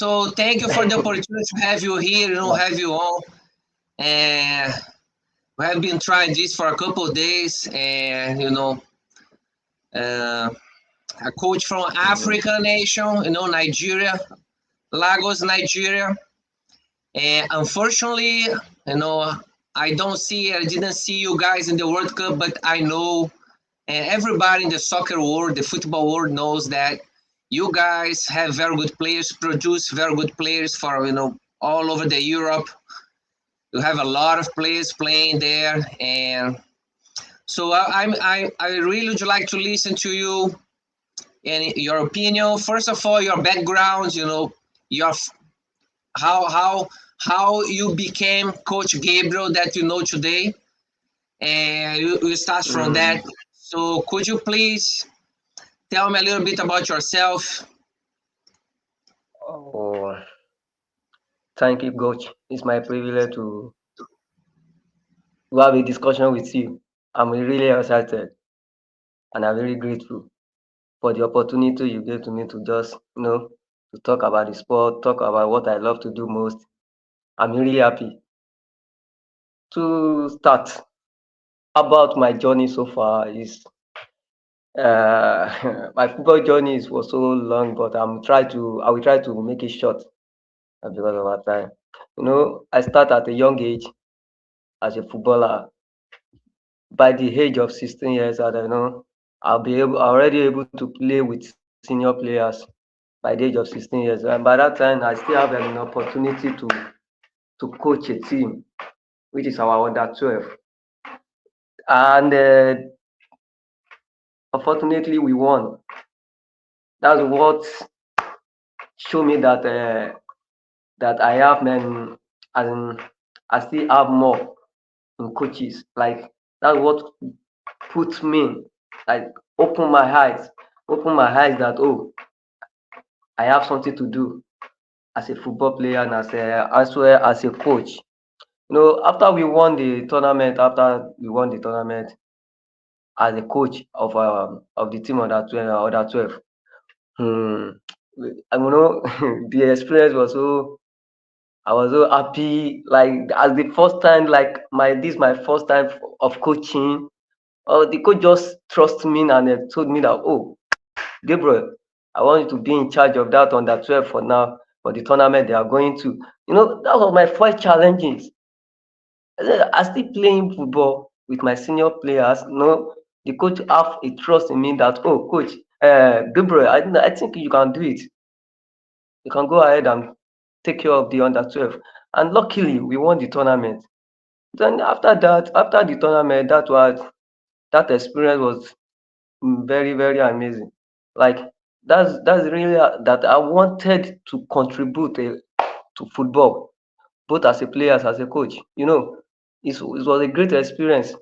So thank you for the opportunity to have you here, have you on. And we have been trying this for a couple of days, and uh, a coach from African nation, Nigeria, Lagos, Nigeria. And unfortunately, I didn't see you guys in the World Cup, but I know, and everybody in the soccer world, the football world knows that you guys have very good players, produce very good players for, all over the Europe. You have a lot of players playing there, and so I really would like to listen to you and your opinion. First of all, your background, your how you became Coach Gabriel that you know today, and you start from that. So could you please tell me a little bit about yourself? Oh, thank you, Coach. It's my privilege to have a discussion with you. I'm really excited and I'm very grateful for the opportunity you gave to me to just, to talk about the sport, talk about what I love to do most. I'm really happy to start about my journey so far. Is my football journey was so long, but I will try to make it short because of our time. I start at a young age as a footballer. By the age of 16 years, I don't know, already able to play with senior players by the age of 16 years. And by that time, I still have an opportunity to coach a team, which is our under 12. And unfortunately, we won. That's what showed me that I have, man, and I still have more in coaches. Like, that's what put me, like, open my eyes that, oh, I have something to do as a football player and as well as a coach. After we won the tournament, as a coach of the team under 12, the experience was so, I was so happy. Like, as the first time, like this is my first time of coaching. The coach just trust me and told me that, oh, Gabriel, I want you to be in charge of that under 12 for now, for the tournament they are going to. That was my first challenges. I still playing football with my senior players. The coach have a trust in me that, oh, coach, Gabriel, I think you can do it. You can go ahead and take care of the under 12. And luckily, we won the tournament. Then after the tournament, that experience was very, very amazing. Like, that's really that I wanted to contribute to football, both as a player, as a coach. It was a great experience.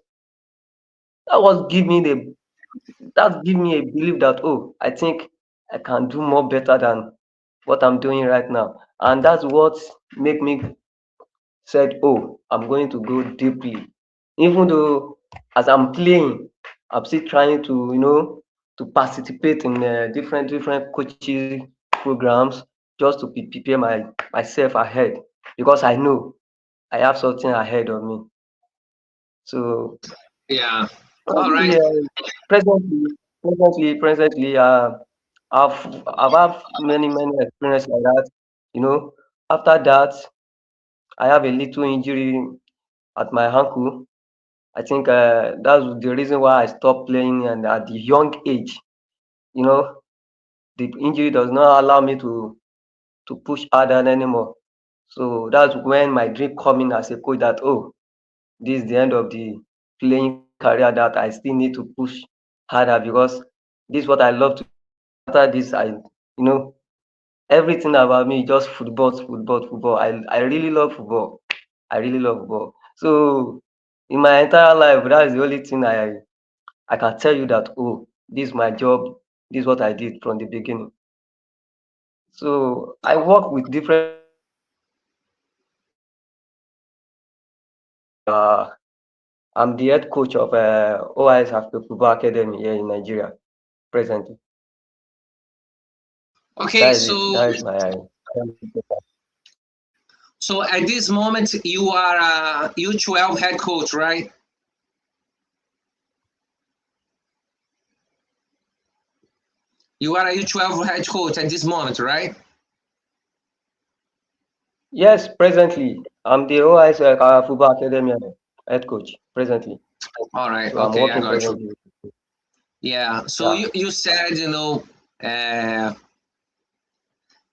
That give me a belief that, oh, I think I can do more better than what I'm doing right now. And that's what make me said, oh, I'm going to go deeply. Even though as I'm playing, I'm still trying to participate in different coaches programs just to prepare myself ahead, because I know I have something ahead of me. So Yeah. All right. presently, I've had many experiences like that. After that, I have a little injury at my ankle. I think that's the reason why I stopped playing, and at the young age, you know, the injury does not allow me to push harder anymore. So that's when my dream coming as a coach that, oh, this is the end of the playing career, that I still need to push harder, because this is what I love to do. After this, everything about me just football. I really love football. I really love football. So in my entire life, that is the only thing I can tell you that, oh, this is my job. This is what I did from the beginning. So I work with different I'm the head coach of OIS Africa Football Academy here in Nigeria presently. Okay. That is it. So That is my So at this moment, you are a U12 head coach, right? You are a U12 head coach at this moment, right? Yes, presently I'm the OIS Football Academy head coach presently. All right. So I'm Okay, I working got you. presently. Yeah. So Yeah. you said,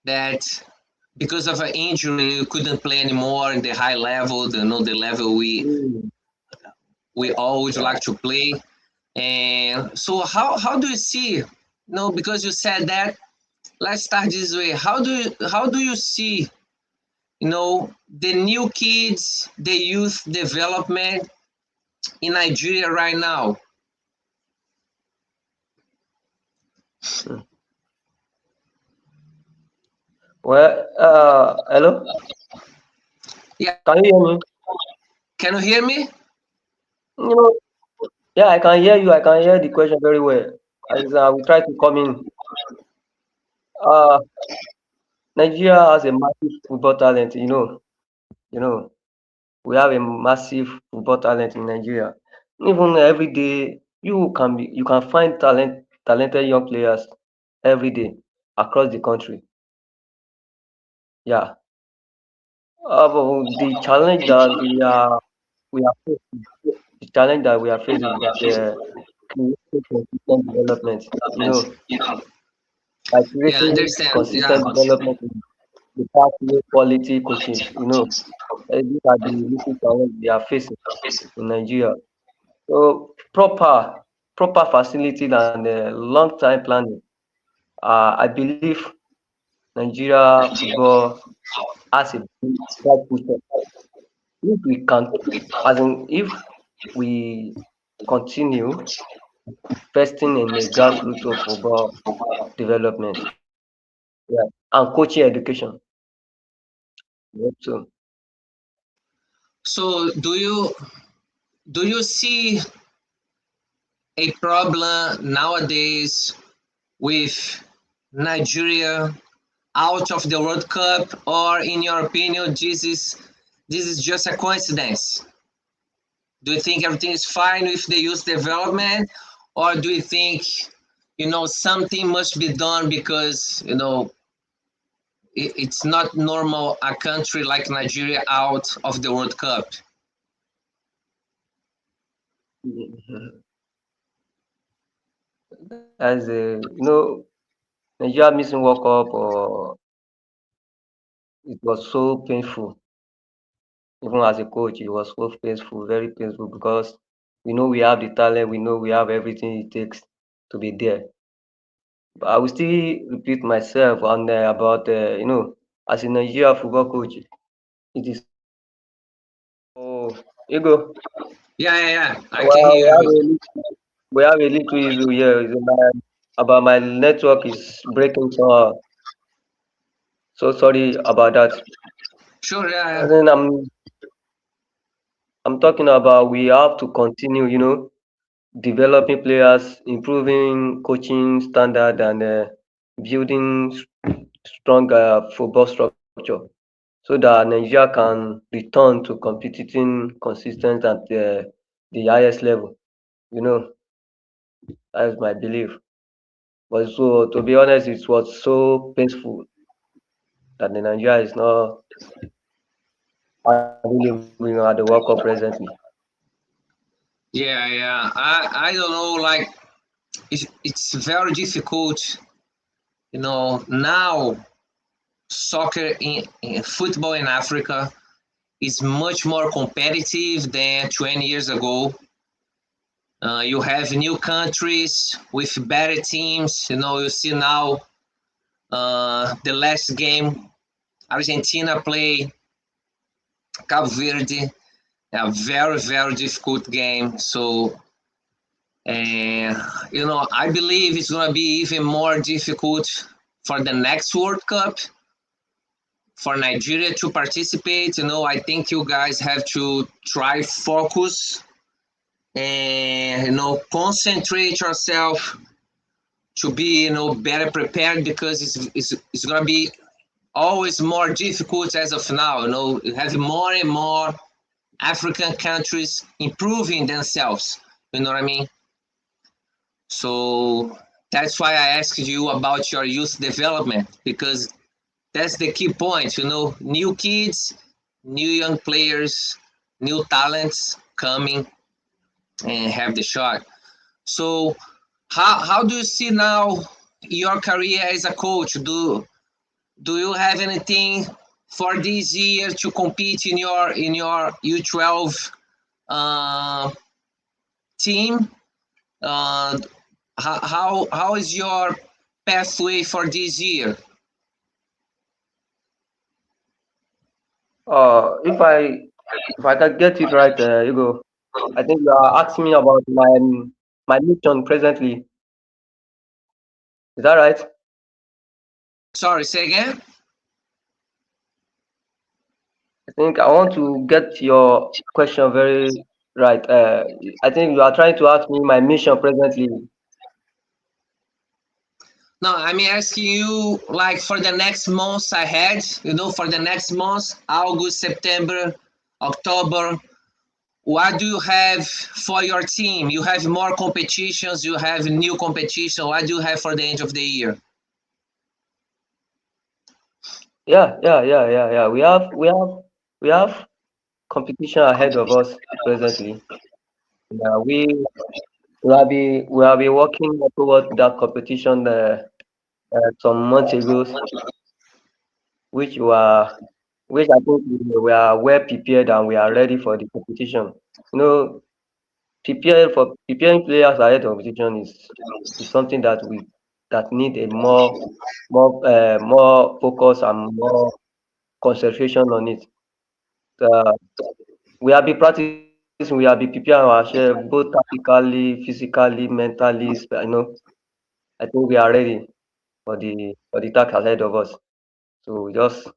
that because of an injury you couldn't play anymore in the high level, the level Mm. we always Yeah. like to play. And so how do you see? No, because you said that. Let's start this way. How do you see? The new kids, the youth development in Nigeria right now. Mm. Well, hello. Yeah, Can you hear me? can you hear me? You know, yeah, I can hear you. I can hear the question very well. As we try to come in. Uh, Nigeria has a massive football talent. You know, we have a massive football talent in Nigeria. Even every day, you can find talented young players every day across the country. Yeah. But the challenge that we are facing, the challenge that we are facing is creating consistent development. By Yeah, creating understand. Yeah. consistent development in the pathway quality coaches. These are the little challenge we are facing in Nigeria. So proper facility and long time planning. I believe Nigeria football has a bright future. If we can, as in, if we continue investing in the grassroots of football development, yeah, and coaching education. I hope so. So do you see a problem nowadays with Nigeria out of the World Cup, or in your opinion, this is just a coincidence? Do you think everything is fine with the youth development, or do you think something must be done because it's not normal a country like Nigeria out of the World Cup? As Nigeria missing World Cup, or it was so painful. Even as a coach, it was so painful, very painful, because we know we have the talent, we know we have everything it takes to be there. But I will still repeat myself on about as a Nigeria football coach, it is Ego. Yeah, I can Well, hear you. we have a little issue here. About my network is breaking, so sorry about that. Sure, yeah. And then I'm talking about we have to continue, developing players, improving coaching standard, and building stronger football structure, so that Nigeria can return to competing consistent at the highest level. You know, that's my belief. But so to be honest, it was so painful that the Nigeria is not available at the World Cup presently. Yeah. I don't know, like it's very difficult, now soccer in football in Africa is much more competitive than 20 years ago. You have new countries with better teams. You see now, the last game, Argentina play Cabo Verde, a very, very difficult game. So, I believe it's going to be even more difficult for the next World Cup for Nigeria to participate. I think you guys have to try focus and concentrate yourself to be better prepared, because it's going to be always more difficult as of now. You have more and more African countries improving themselves. You know what I mean? So that's why I asked you about your youth development, because that's the key point. New kids, new young players, new talents coming and have the shot. So how do you see now your career as a coach? Do you have anything for this year to compete in your U12 uh, team? Uh, how is your pathway for this year? If I can get it right, Hugo, I think you are asking me about my mission presently. Is that right? Sorry, say again. I think I want to get your question very right. I think you are trying to ask me my mission presently. No, I'm asking you like for the next months ahead. For the next months, August, September, October. What do you have for your team? You have more competitions. You have new competition. What do you have for the end of the year? Yeah. We have competition ahead of us presently. Yeah, we have been working towards that competition some months ago, which were which I think we are well prepared and we are ready for the competition. You know, preparing players ahead of competition is something that need a more focus and more concentration on it. Uh, we have been practicing, we have been preparing ourselves both tactically, physically, mentally. I think we are ready for the task ahead of us. So we just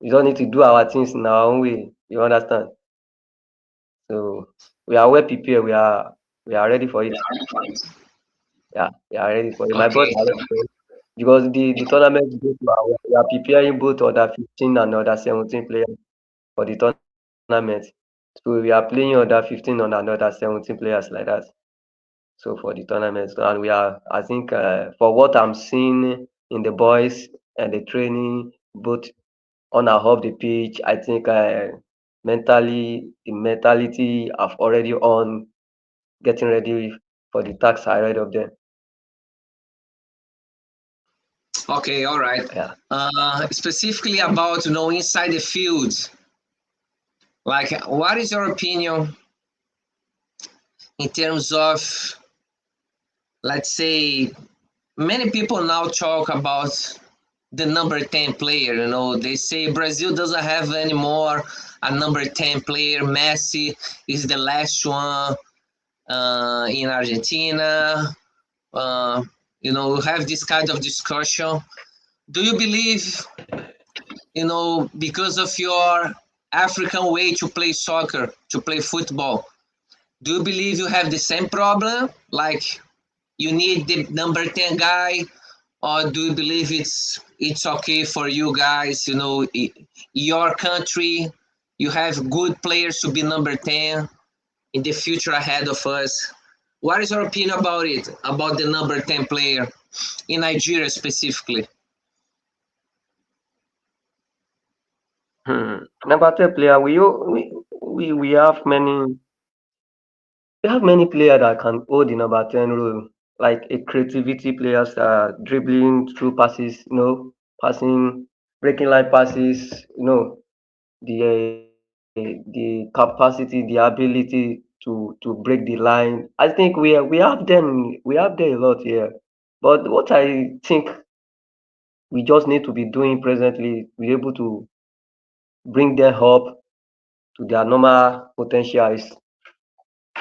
need to do our things in our own way. You understand? So we are well prepared. We are ready for it. Yeah, we are ready for it. My boss Okay. are ready for it because the tournament goes to we are preparing both under 15 and under 17 players for the tournament. So we are playing under 15 and under 17 players like that. So for the tournament, so, and I think, for what I'm seeing in the boys and the training, both on and off the pitch, I think, the mentality I've already on getting ready for the task ahead of them. Okay. All right. Yeah. Specifically about inside the field, like what is your opinion in terms of, let's say, many people now talk about the number 10 player. They say Brazil doesn't have anymore a number 10 player. Messi is the last one in Argentina. uh, we have this kind of discussion. Do you believe, because of your African way to play soccer, to play football, do you believe you have the same problem? Like you need the number 10 guy, or do you believe it's okay for you guys, your country, you have good players to be number 10 in the future ahead of us? What is your opinion about it, about the number 10 player in Nigeria specifically? Number 10 player, we have many players that can hold the number 10 role, like a creativity players, dribbling through passes, passing, breaking line passes, the capacity, the ability to break the line. I think we have them a lot here. But what I think we just need to be doing presently, be able to bring them up to their normal potential is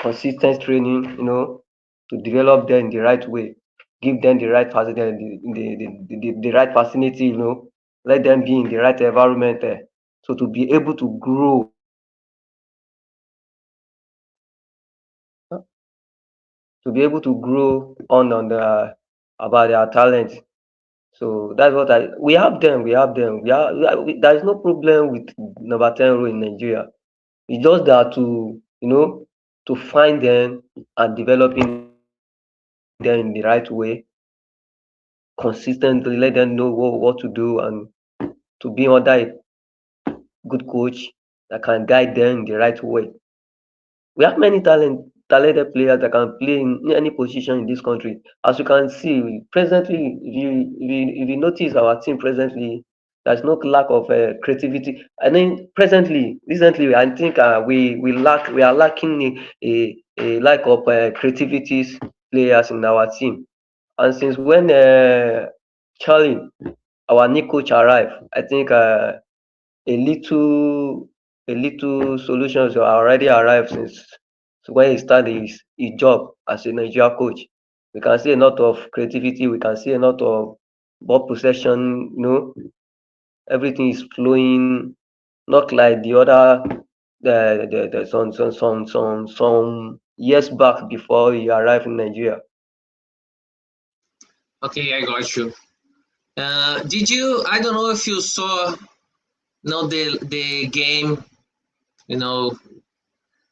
consistent training, to develop them in the right way, give them the right the right facility, let them be in the right environment, so to be able to grow, to be able to grow on the about their talent. So that's what I we have them. We have them. There is no problem with number 10 role in Nigeria. It's just that to find them and developing them in the right way, consistently let them know what to do and to be under a good coach that can guide them in the right way. We have many talented players that can play in any position in this country. As you can see, presently, if you notice our team presently, there's no lack of creativity. I mean, recently, I think we are lacking a lack of creativity players in our team. And since when Charlie, our new coach, arrived, I think a little a little solutions are already arrived since when he started his job as a Nigeria coach. We can see a lot of creativity, we can see a lot of ball possession, everything is flowing, not like the other the some years back before he arrived in Nigeria. Okay, I got you. Did you? I don't know if you saw, the game. You know,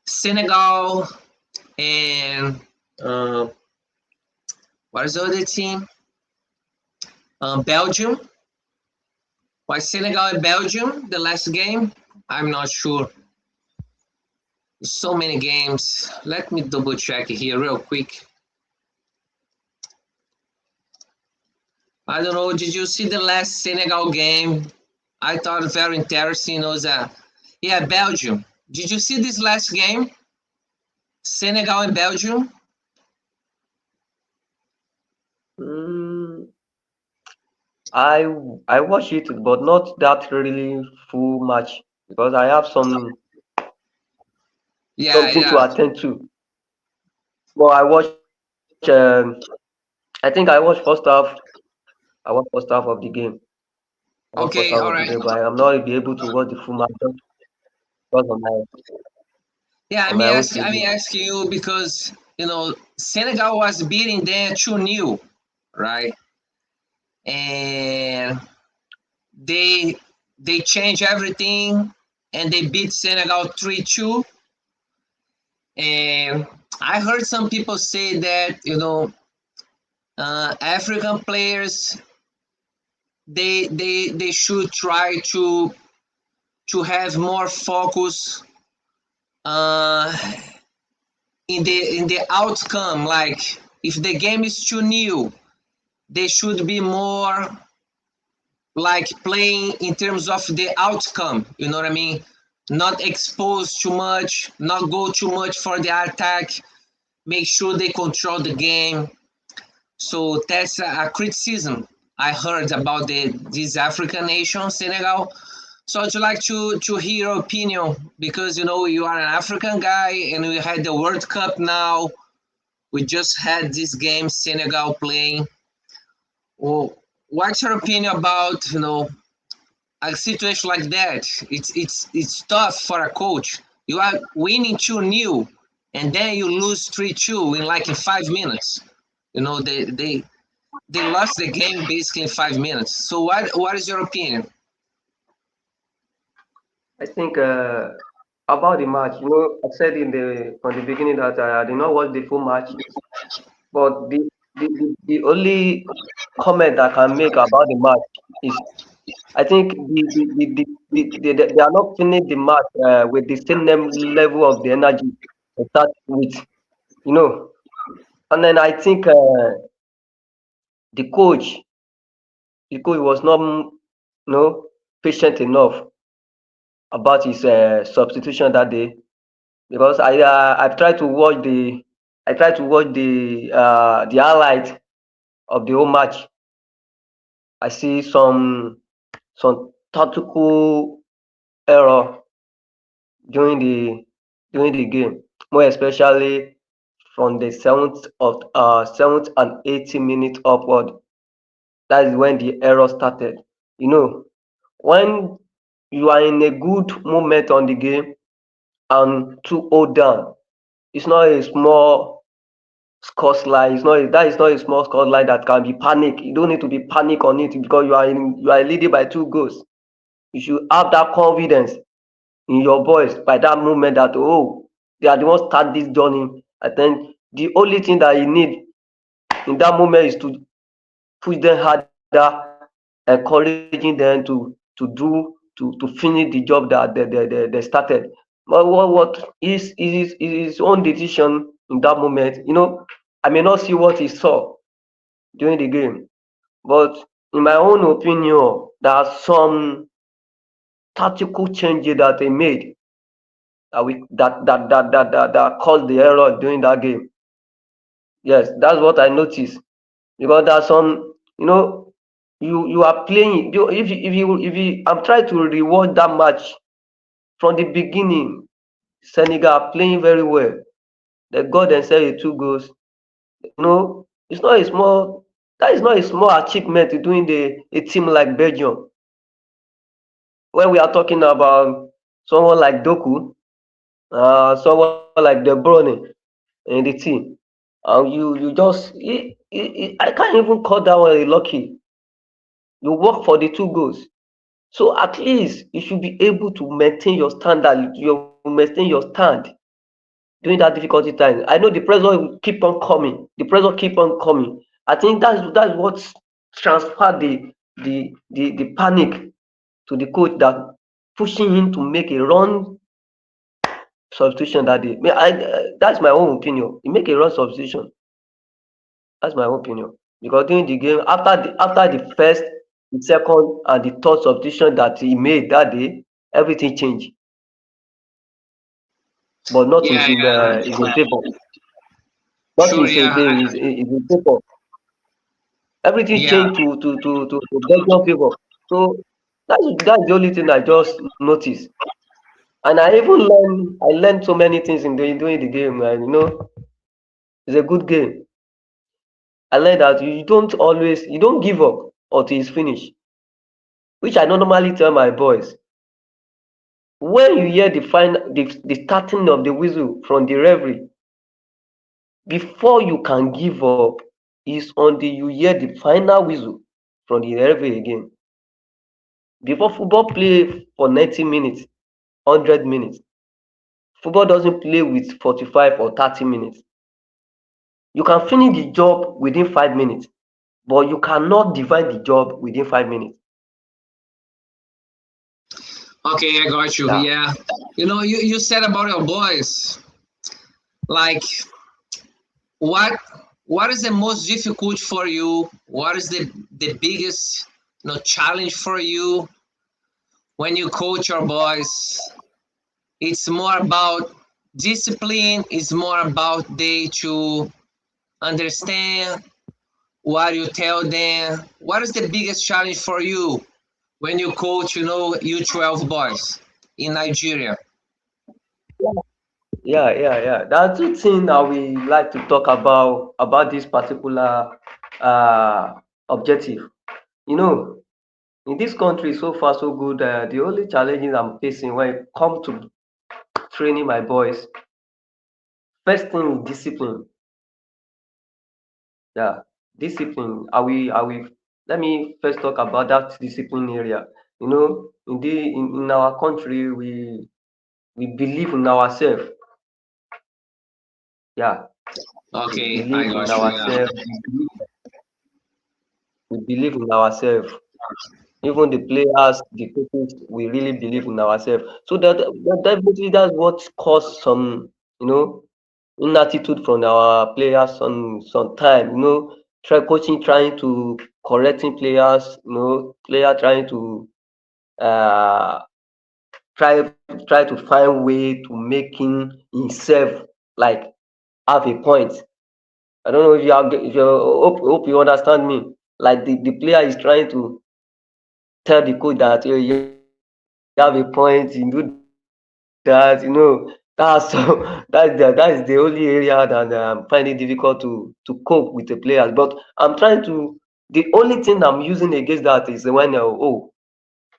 Senegal and uh, what is the other team? Belgium. Was Senegal and Belgium the last game? I'm not sure. So many games. Let me double check here real quick. I don't know. Did you see the last Senegal game? I thought it very interesting. It was yeah, Belgium. Did you see this last game? Senegal and Belgium. Mm, I I watch it, but not that really full match because I have Yeah, something to yeah. attend to. But I think I watched first half. I watched first half of the game. I watched first half of the Okay, game, all but right. I'm not be able to watch the full match just because Yeah, on my own I TV. mean asking you because Senegal was beating them 2-0, right? And they they changed everything and they beat Senegal 3-2. And I heard some people say that African players they should try to have more focus uh, in the outcome. Like if the game is 2-0, they should be more like playing in terms of the outcome. You know what I mean? Not expose too much, not go too much for the attack. Make sure they control the game. So that's a criticism I heard about this African nation, Senegal. So I'd like to hear your opinion because you are an African guy and we had the World Cup now. We just had this game, Senegal playing. Well, what's your opinion about a situation like that? It's tough for a coach. You are winning 2-0 and then you lose 3-2 in 5 minutes. They lost the game basically in 5 minutes. So what is your opinion? I think about the match, I said in the from the beginning that I did not watch the full match, but the only comment I can make about the match is I think they are not finished the match with the same level of the energy they start with, you know. And then I think the coach, the coach was not, patient enough about his substitution that day because I tried to watch the highlight of the whole match. I see some tactical error during the game, more especially from the seventh and 80 minute upward. That is when the error started. When you are in a good moment on the game and 2-0 down, it's not a small. score line. It's not that is not a small score line that can be panic. You don't need to be panic on it because you are leading by 2 goals. You should have that confidence in your boys by that moment that oh they are the ones start this journey. I think the only thing that you need in that moment is to push them harder, encouraging them to finish the job that they started. But what is his own decision in that moment. You know, I may not see what he saw during the game, but in my own opinion, there are some tactical changes that they made that caused the error during that game. Yes, that's what I noticed because there are some, you know, you are playing. If you I'm trying to rewatch that match from the beginning. Senegal are playing very well. They got themselves a 2 goals. You know, it's not a small. That is not a small achievement to doing a team like Belgium. When we are talking about someone like Doku, someone like De Bruyne in the team, you just I can't even call that one a lucky. You work for the 2 goals. So at least you should be able to maintain your standard, you maintain your stand during that difficulty time. I know the pressure will keep on coming. The pressure keep on coming. I think that's what transferred the panic to the coach that pushing him to make a wrong substitution that day. That's my own opinion. He make a wrong substitution. That's my own opinion. Because during the game, after the first, the second, and the third substitution that he made that day, everything changed. But not Yeah, yeah, is in favor. Not sure, in his yeah, is in favor. Everything yeah. changed to Belgium favour. So that's the only thing I just noticed. And I learned so many things in during the game, and you know it's a good game. I learned that you don't give up until it's finished, which I normally tell my boys. When you hear the starting of the whistle from the referee, before you can give up is until you hear the final whistle from the referee again. Before football play for 90 minutes, 100 minutes. Football doesn't play with 45 or 30 minutes. You can finish the job within 5 minutes, but you cannot divide the job within 5 minutes. Okay, I got you. Yeah, Yeah. You said about your boys, like what what is the most difficult for you? What is the biggest challenge for you when you coach your boys? It's more about discipline, it's more about they to understand what you tell them. What is the biggest challenge for you when you coach, U12 boys in Nigeria? yeah. There are two things that we like to talk about this particular uh, objective. You know, in this country, so far so good. The only challenges I'm facing when it comes to training my boys, first thing is discipline. Yeah, discipline. I will let me first talk about that discipline area. You know, in our country, we believe in ourselves. Yeah, we Okay, I believe in got you. Yeah. ourselves. We believe in ourselves. Even the players, the coaches, we really believe in ourselves. So that definitely that's what caused some, you know, inattitude from our players some time. You know, coaching trying to correcting players. You know, player trying to uh try to find way to making himself like have a point. I don't know if you hope you understand me. Like the player is trying to tell the coach that you have a point, you do that, that's that's the only area that I'm finding difficult to cope with the players. But I'm trying to the only thing I'm using against that is when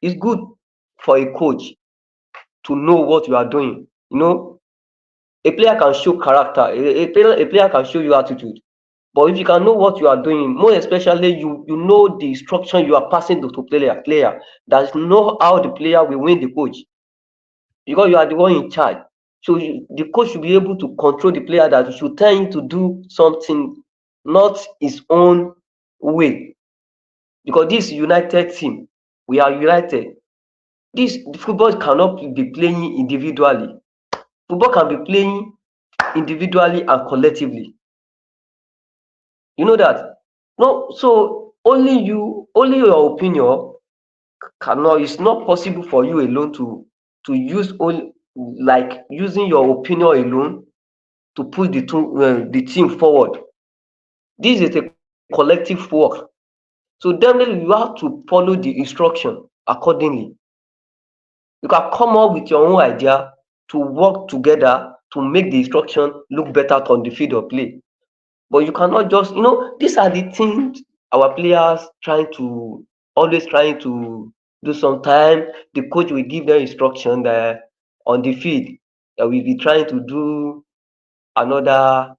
it's good for a coach to know what you are doing. You know, A player can show character. A player can show you attitude. But if you can know what you are doing, more especially you know the instruction you are passing to player, that know how the player will win the coach, because you are the one in charge. So the coach should be able to control the player, that you should tell him to do something, not his own way. Because this united team, we are united. This football cannot be playing individually. Football can be playing individually and collectively. You know that? No, so only your opinion cannot. It's not possible for you alone to use only, like using your opinion alone to push the team forward. This is a collective work. So definitely you have to follow the instruction accordingly. You can come up with your own idea to work together to make the instruction look better on the field of play. But you cannot just, these are the things our players always trying to do. Sometimes the coach will give them instruction that on the field that we be trying to do another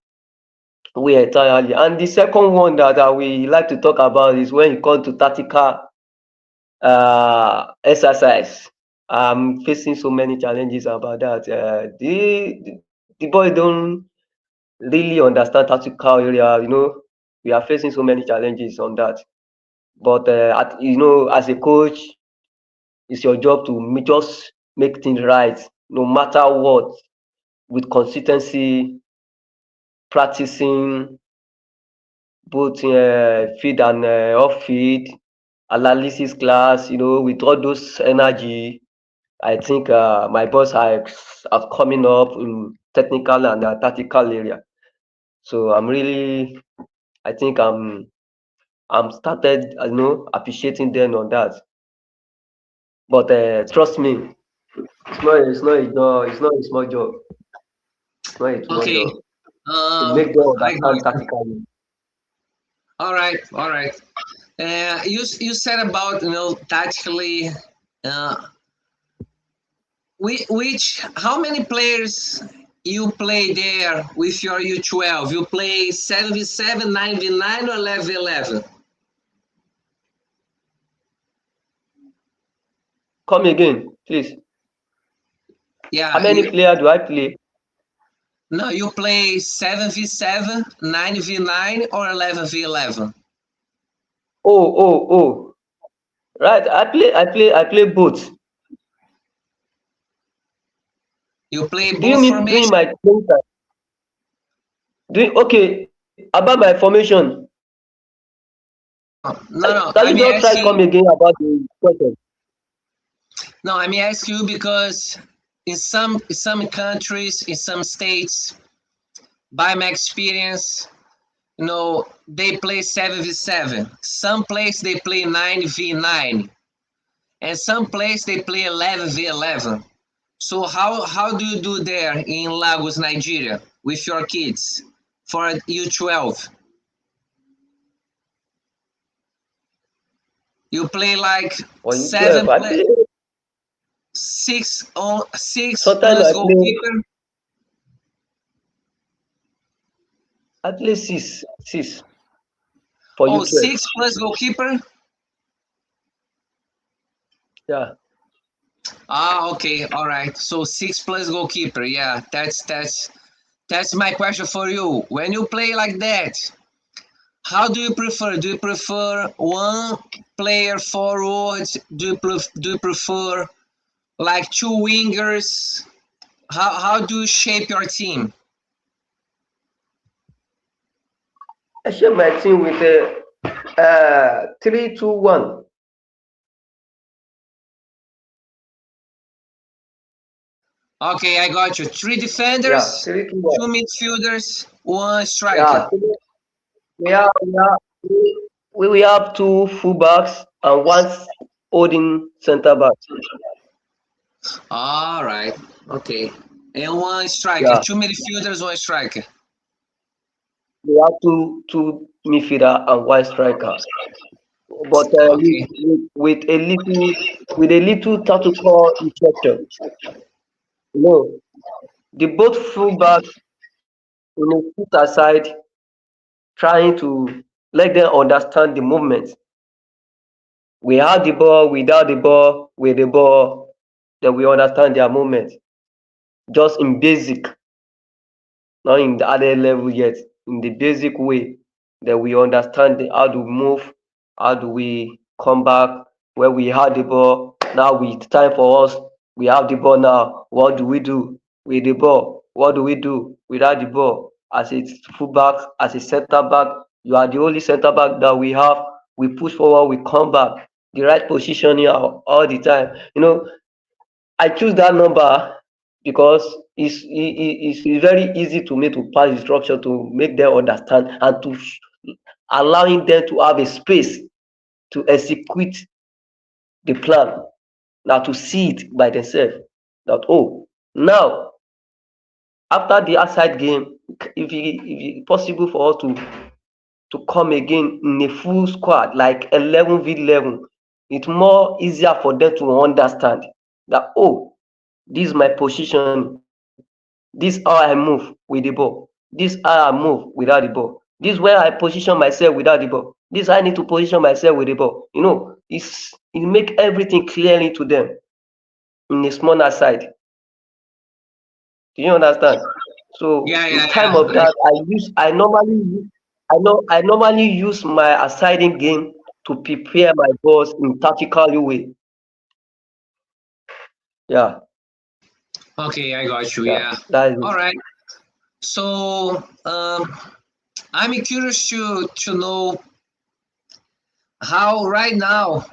way entirely. And the second one that we like to talk about is when it comes to tactical exercise. I'm facing so many challenges about that. The boy don't really understand tactical area. We are facing so many challenges on that. But as a coach, it's your job to just make things right, no matter what, with consistency, practicing both field and off field, analysis class. With all those energy, I think my boss are coming up in technical and tactical area. So I think I'm started, appreciating them on that. But trust me, it's not a small job. It's not a small Okay. job to make them I got understand you. tactically. All right, all right. You said about tactically. Uh, how many players you play there with your U12? You play 7v7, 9v9, or 11v11? Come again, please. How Yeah, many players do I play? no, you play 7v7, 9v9, or 11v11? Oh. Right. I play both. You play Do you both mean during formation? my playing time? Okay, about my formation. No. Can I you mean, just ask try you. come again about the question? No, I mean, ask you because in some countries, in some states, by my experience, they play 7v7. Some place they play 9v9, and some place they play 11v11. So how do you do there in Lagos, Nigeria, with your kids for U12? You play like For you 12, seven I play play. six Sometimes plus goalkeeper. I play six for you Oh, 12. six plus goalkeeper. Yeah. Ah, okay, all right. So six plus goalkeeper. Yeah, that's my question for you. When you play like that, how do you prefer? Do you prefer one player forward? Do you prefer like two wingers? How do you shape your team? I share my team with a 3-2-1. Okay, I got you. Three Yeah, defenders, 3-2-1. two midfielders, one striker. Yeah, we have two fullbacks and one holding center back. All right. Okay. And one striker. Yeah, Two midfielders, one striker. we have two midfielder and one striker. But Okay. with a little tactical instruction. You know, the both fullback in a sit aside, trying to let them understand the movement. We have the ball, without the ball, with the ball, then we understand their movement. Just in basic, not in the added level yet. In the basic way that we understand how to move, how do we come back where we had the ball. Now it's time for us. We have the ball now. What do we do with the ball? What do we do without the ball? As a fullback, as a centre back, you are the only centre back that we have. We push forward, we come back. The right positioning all the time. I choose that number because it's very easy to me to pass instruction to make them understand and to allowing them to have a space to execute the plan. Now to see it by themselves that, oh, now after the outside game, if it possible for us to come again in a full squad like 11v11, it's more easier for them to understand that, oh, this is my position, this how I move with the ball, this how I move without the ball, this where I position myself without the ball, this I need to position myself with the ball. It make everything clearly to them in a smaller side. Do you understand? So Yeah, in yeah, time yeah. of that, I normally use my assiding game to prepare my balls in tactical way. Yeah, Okay, I got you. yeah, Yeah. that is All it. right. So I'm curious to know how right now,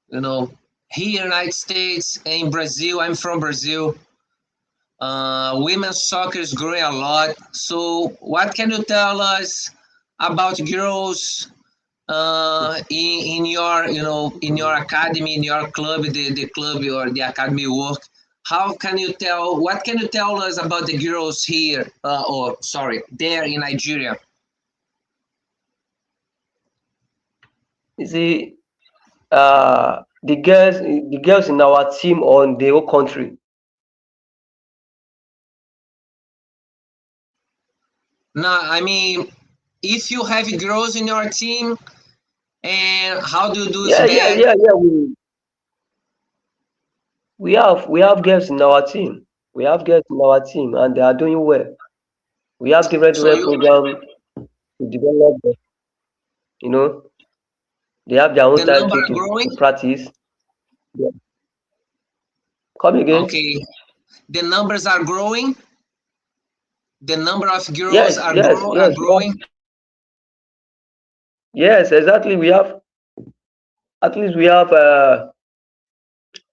you know, here in United States, in Brazil, I'm from Brazil. Women's soccer is growing a lot. So, what can you tell us about girls in your in your academy, in your club, the club or the academy work? How can you tell? What can you tell us about the girls here, or sorry, there in Nigeria? You see, the girls in our team or in the whole country. Now, I mean, if you have girls in your team, and how do you do Yeah, yeah, that? yeah, yeah. We have girls in our team. We have girls in our team, and they are doing well. We have different So different you, programs to develop them. You know, they have their the own time number too are to growing. practice. Yeah. Come again? Okay, the numbers are growing. The number of girls Yes, yes, are yes. growing. Yes, exactly. We have at least we have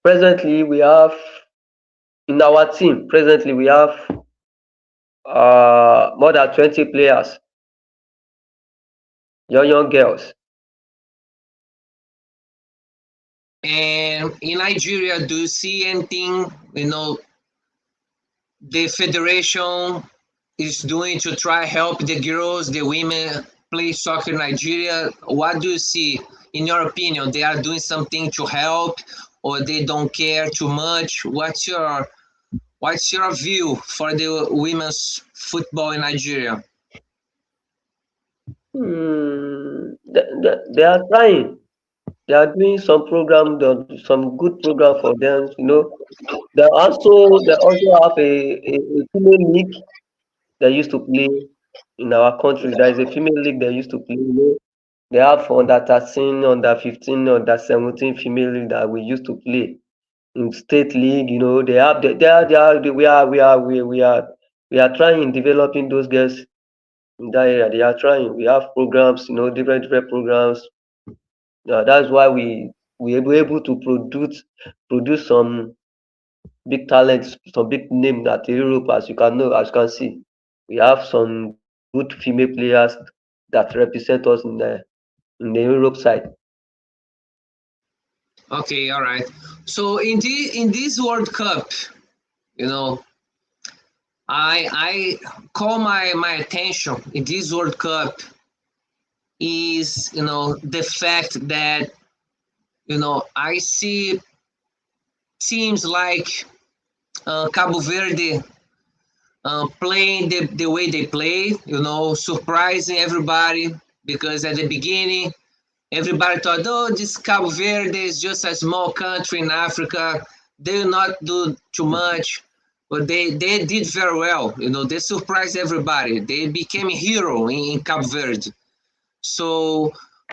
presently we have in our team. Presently we have more than 20 players, young girls. And in Nigeria, do you see anything, the federation is doing to try help the girls, the women play soccer in Nigeria? What do you see? In your opinion, they are doing something to help, or they don't care too much? What's your view for the women's football in Nigeria? They are trying. They are doing some program, some good program for them. They also have a female league they used to play in our country. There is a female league they used to play. They have under 13, under 15, under 17 female league that we used to play in state league. They have we are trying in developing those girls in that area. They are trying. We have programs, different different programs. That's why we were able to produce some big talents, some big name at Europe, as you can see. We have some good female players that represent us in the Europe side. Okay, all right. So in this World Cup, you know, I call my attention in this World Cup is the fact that I see teams like Cabo Verde playing the way they play, surprising everybody because at the beginning, everybody thought, oh, this Cabo Verde is just a small country in Africa. They will not do too much. But they did very well. They surprised everybody. They became a hero in Cabo Verde. So,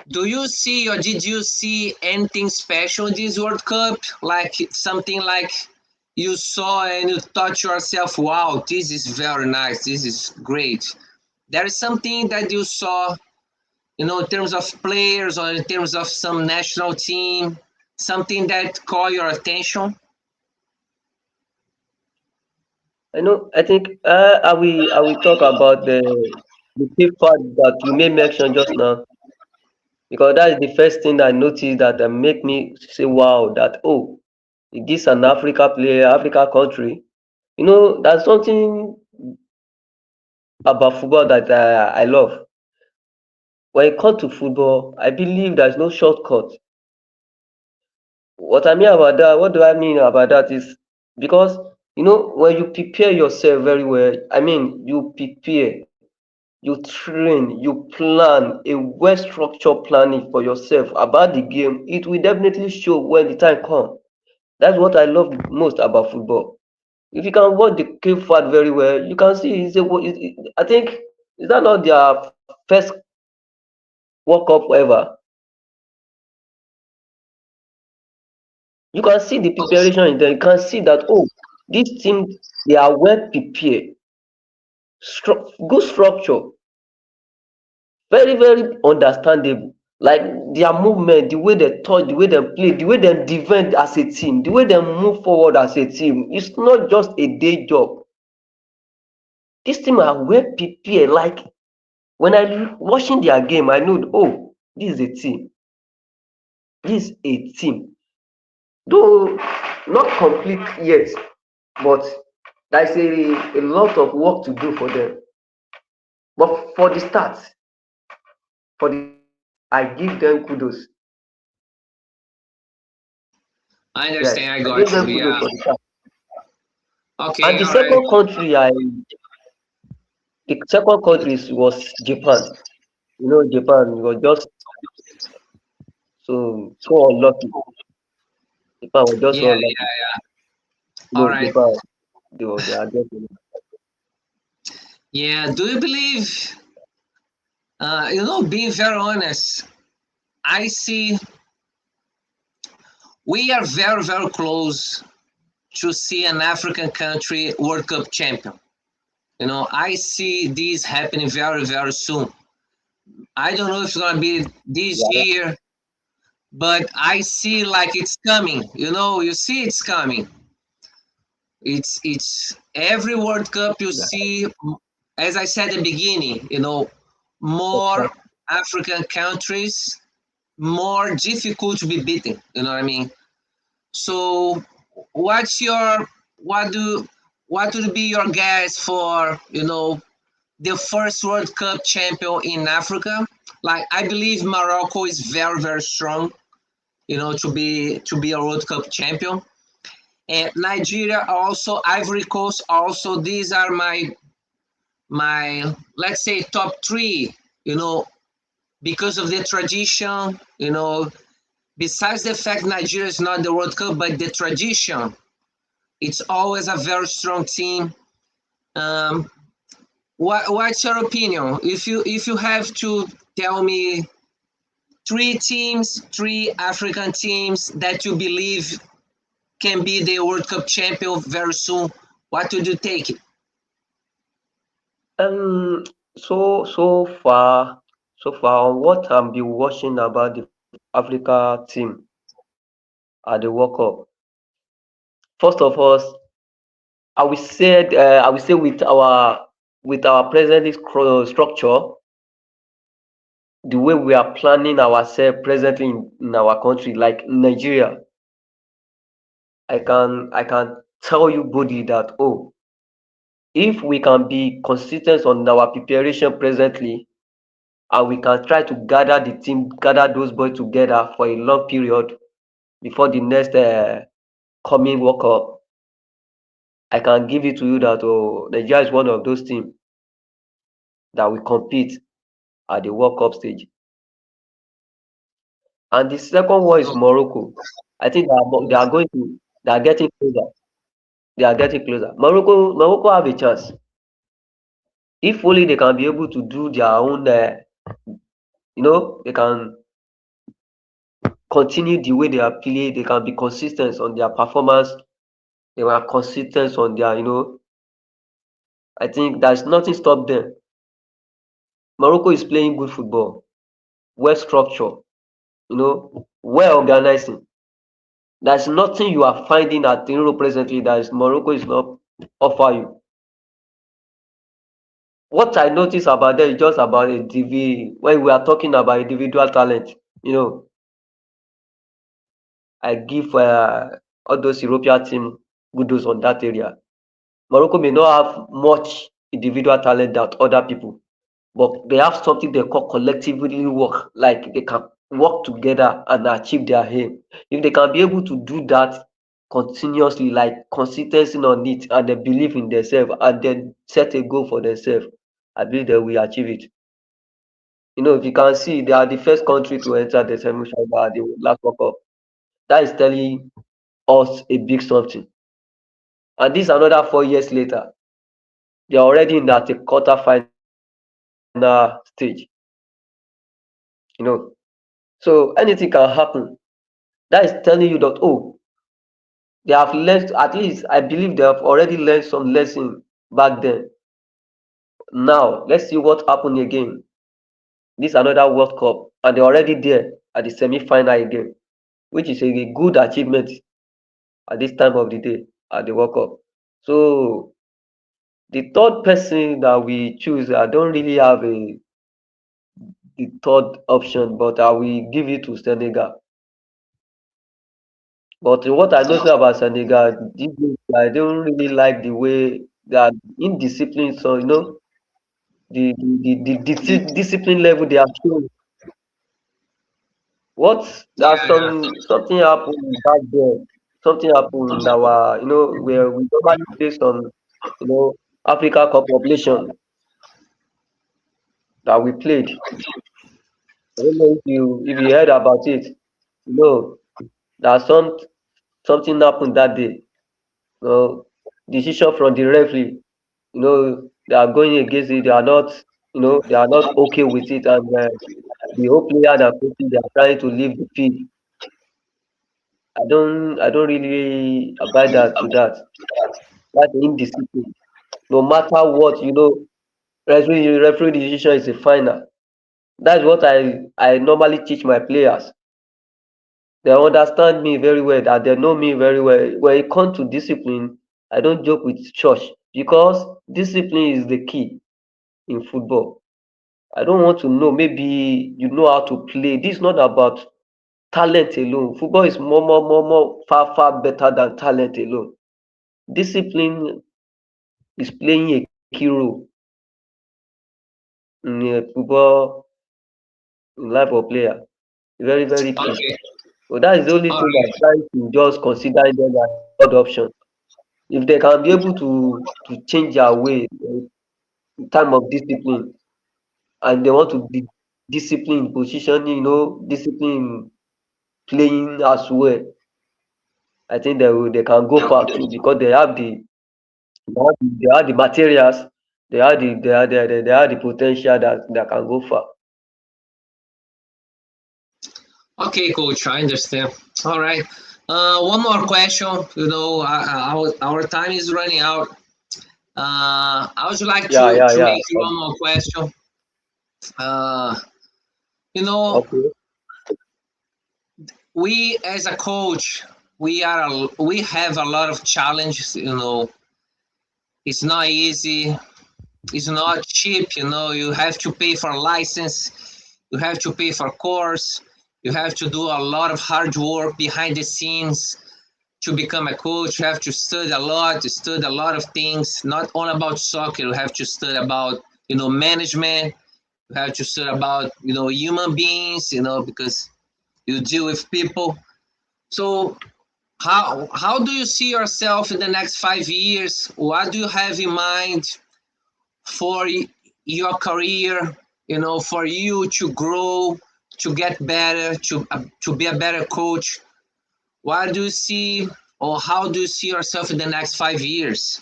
do you see or did you see anything special in this World Cup? Like something like you saw and you thought to yourself, wow, this is very nice. This is great. There is something that you saw, in terms of players or in terms of some national team, something that caught your attention? I think I will talk about the key part that you may mention just now, because that is the first thing I noticed that make me say wow, that oh, this an Africa player, Africa country. There's something about football that I love. When it comes to football, I believe there's no shortcut. What do I mean about that is because when you prepare yourself very well, I mean you prepare, you train, you plan a well structured planning for yourself about the game, it will definitely show when the time comes. That's what I love most about football. If you can watch the Cape Verde very well, you can see I think is that not their first World Cup ever? You can see the preparation in there. You can see that oh, this team they are well prepared, good structure, very understandable. Like their movement, the way they touch, the way they play, the way they defend as a team, the way they move forward as a team. It's not just a day job. This team are well prepared. Like when I watching their game, I know oh, this is a team. This is a team. Though not complete yet, but there's a lot of work to do for them. But for the start, I give them kudos. I Yes, understand. I I got give you. them kudos Yeah. for the start. Okay. And All right. the second country was Japan. Japan was just so unlucky. Japan was just Yeah. so unlucky. All right. Japan they are just Yeah. Do you believe? Being very honest, I see we are very, very close to see an African country World Cup champion. I see this happening very, very soon. I don't know if it's gonna be this yeah, year, but I see like it's coming. You see it's coming. It's every World Cup you yeah, see, as I said at the beginning, more exactly. African countries, more difficult to be beaten. You know what I mean? So, what's your what do what would be your guess for the first World Cup champion in Africa? Like I believe Morocco is very very strong, to be a World Cup champion. And Nigeria also, Ivory Coast also. These are my let's say top three. You know because of the tradition. Besides the fact Nigeria is not the World Cup, but the tradition. It's always a very strong team. Um, what's your opinion? If you have to tell me three teams, three African teams that you believe can be the World Cup champion very soon, what would you take? Um so so far on what I'm been watching about the Africa team at the World Cup. First of all, I will say with our present structure, the way we are planning ourselves presently in our country, like Nigeria, I can tell you boldly that oh, if we can be consistent on our preparation presently, and we can try to gather the team, gather those boys together for a long period before the next coming World Cup, I can give it to you that Nigeria is one of those teams that will compete at the World Cup stage. And the second one is Oh, Morocco. I think they are getting closer. They are getting closer. Morocco have a chance. If only they can be able to do their own, they can continue the way they are playing. They can be consistent on their performance. They were consistent on their, I think there's nothing stop them. Morocco is playing good football, well structured, well organizing. There's nothing you are finding at Europe presently that is Morocco is not offer you. What I notice about them is just about a when we are talking about individual talent, I give all those European team kudos on that area. Morocco may not have much individual talent than other people, but they have something they call collectively work. Like they can work together and achieve their aim. If they can be able to do that continuously, like consistency on it, and they believe in themselves and then set a goal for themselves, I believe they will achieve it. If you can see, they are the first country to enter the semi-final at the last World Cup. That is telling us a big something. And this another 4 years later, they are already in that quarter final stage. You know, so anything can happen. That is telling you that they have learned. At least I believe they have already learned some lesson back then. Now let's see what happened again. This another World Cup, and they're already there at the semi-final again, which is a good achievement at this time of the day at the World Cup. So the third person that we choose, I don't really have the third option, but I will give it to Senegal. But what I notice about Senegal, these days, I don't really like the way they are indisciplined. So the discipline level they are showing. There's yeah. something happened back there. Something happened in our where we normally play some Africa Cup of Nations that we played. I don't know if you heard about it. No, that something happened that day. Decision from the referee. They are going against it. They are not okay with it, and the whole player and coaching they are trying to leave the field. I don't really abide that to that. That's indiscipline. No matter what, referee decision is a final. That's what I normally teach my players. They understand me very well, that they know me very well. When it comes to discipline, I don't joke with church because discipline is the key in football. I don't want to know, maybe you know how to play. This is not about talent alone. Football is more, far, far better than talent alone. Discipline is playing a key role in football in life of player. Very, very key. Okay. So that is the only All thing I'm right. trying to just consider them as third option. If they can be able to change their way in time of discipline, and they want to be disciplined in positioning, discipline playing as well, I think they can go far too because they have the materials, they have the potential that can go far. Okay, coach, I understand. All right. One more question. Our time is running out. I would like Yeah, to yeah, to yeah. make you one more question. Uh, you know, Okay. we as a coach, we have a lot of challenges. It's not easy. It's not cheap. You have to pay for a license. You have to pay for course. You have to do a lot of hard work behind the scenes to become a coach. You have to study a lot, to study a lot of things, not only about soccer. You have to study about, management. You have to study about, human beings, because you deal with people. So how do you see yourself in the next 5 years? What do you have in mind for your career? For you to grow, to get better, to be a better coach. What do you see, or how do you see yourself in the next 5 years?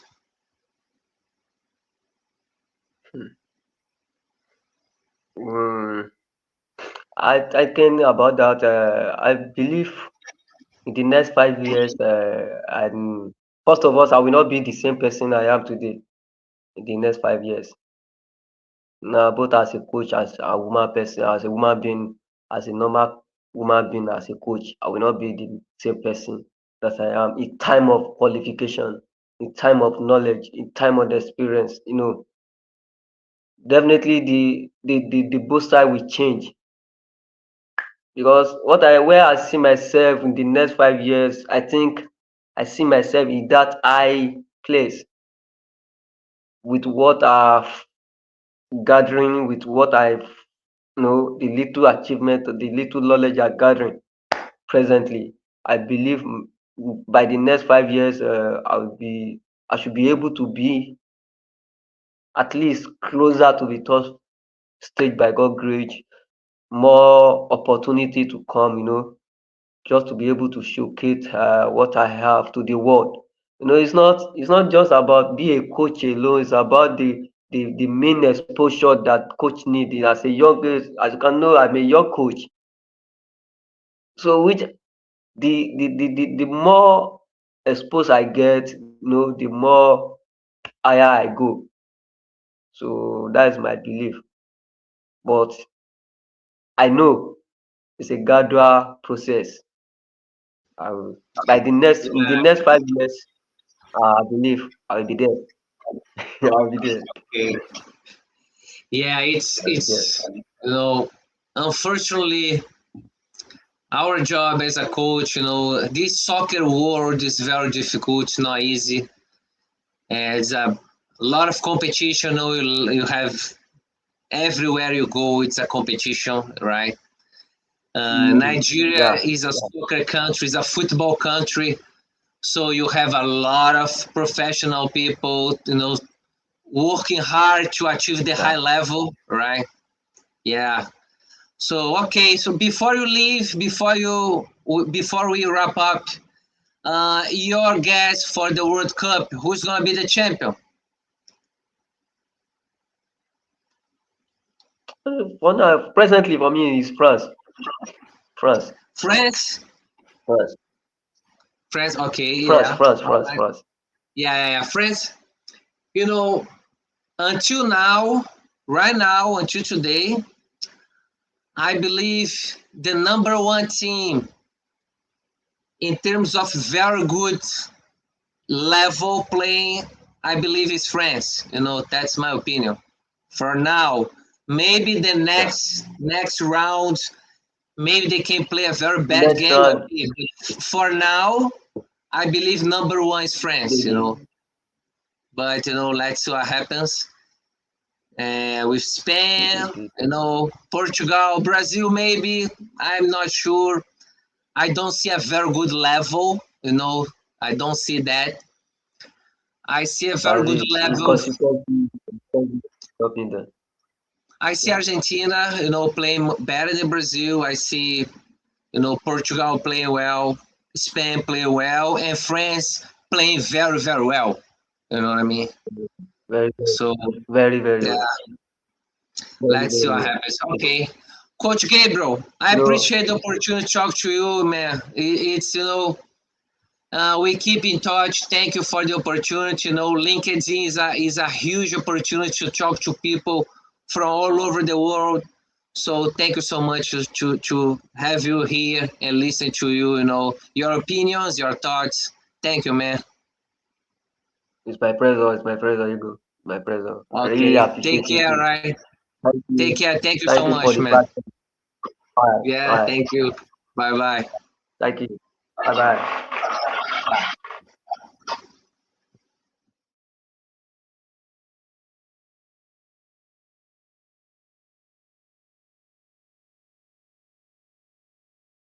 Mm, I think about that. I believe in the next 5 years, and first of all, I will not be the same person I am today in the next 5 years. Now, both as a coach, as a woman person, as a woman being, as a normal woman being, as a coach, I will not be the same person that I am in time of qualification, in time of knowledge, in time of experience. Definitely the both side will change, because where I see myself in the next 5 years, I think I see myself in that high place with what I've gathering, with what I've the little achievement, the little knowledge I'm gathering presently. I believe by the next 5 years, I should be able to be at least closer to the top stage by God grace, more opportunity to come, just to be able to showcase what I have to the world. It's not just about be a coach alone. It's about the main exposure that coach need. As a young age, as you can know, I'm a young coach. So which the more exposed I get, the more higher I go. So that is my belief. But I know it's a gradual process. By in the next 5 years, I believe I'll be there. I'll be there. Okay. Yeah, I'll be there. unfortunately, our job as a coach, this soccer world is very difficult, not easy. And it's a lot of competition. You have everywhere you go, it's a competition, right? Nigeria Yeah. is a soccer country, is a football country. So you have a lot of professional people, working hard to achieve the Yeah. high level, right? Yeah. So okay. So before we wrap up, your guess for the World Cup? Who's gonna be the champion? For now, presently for me is France. France. France. France. France. Okay. France. Yeah. France. All France. right. France. Yeah. France. You know, until now, right now, until today, I believe the number one team in terms of very good level playing, I believe is France. That's my opinion. For now, maybe the Yeah. next round, maybe they can play a very bad Next game. round, Okay, but for now, I believe number one is France. maybe. But let's see what happens. With Spain, Portugal, Brazil, maybe. I'm not sure. I don't see a very good level. I don't see that. I see a very good It's level. consistency. Nothing there. I see Yeah. Argentina, playing better than Brazil. I see, Portugal playing well, Spain playing well, and France playing very, very well. You know what I mean? Very, So, very, very yeah, well. Very, let's see very what well. happens. Okay. Coach Gabriel, I You know, appreciate the opportunity to talk to you, man. It's, we keep in touch. Thank you for the opportunity. LinkedIn is a huge opportunity to talk to people from all over the world. So thank you so much to have you here and listen to you. Your opinions, your thoughts. Thank you, man. it's my pleasure. It's my pleasure, Hugo. My pleasure. I really Okay. Take appreciate it care, too. right? Thank Take you. care. Thank you so Thank you for much, the man. platform. All right. All Yeah. right. Thank you. Bye bye. Thank you. Bye bye.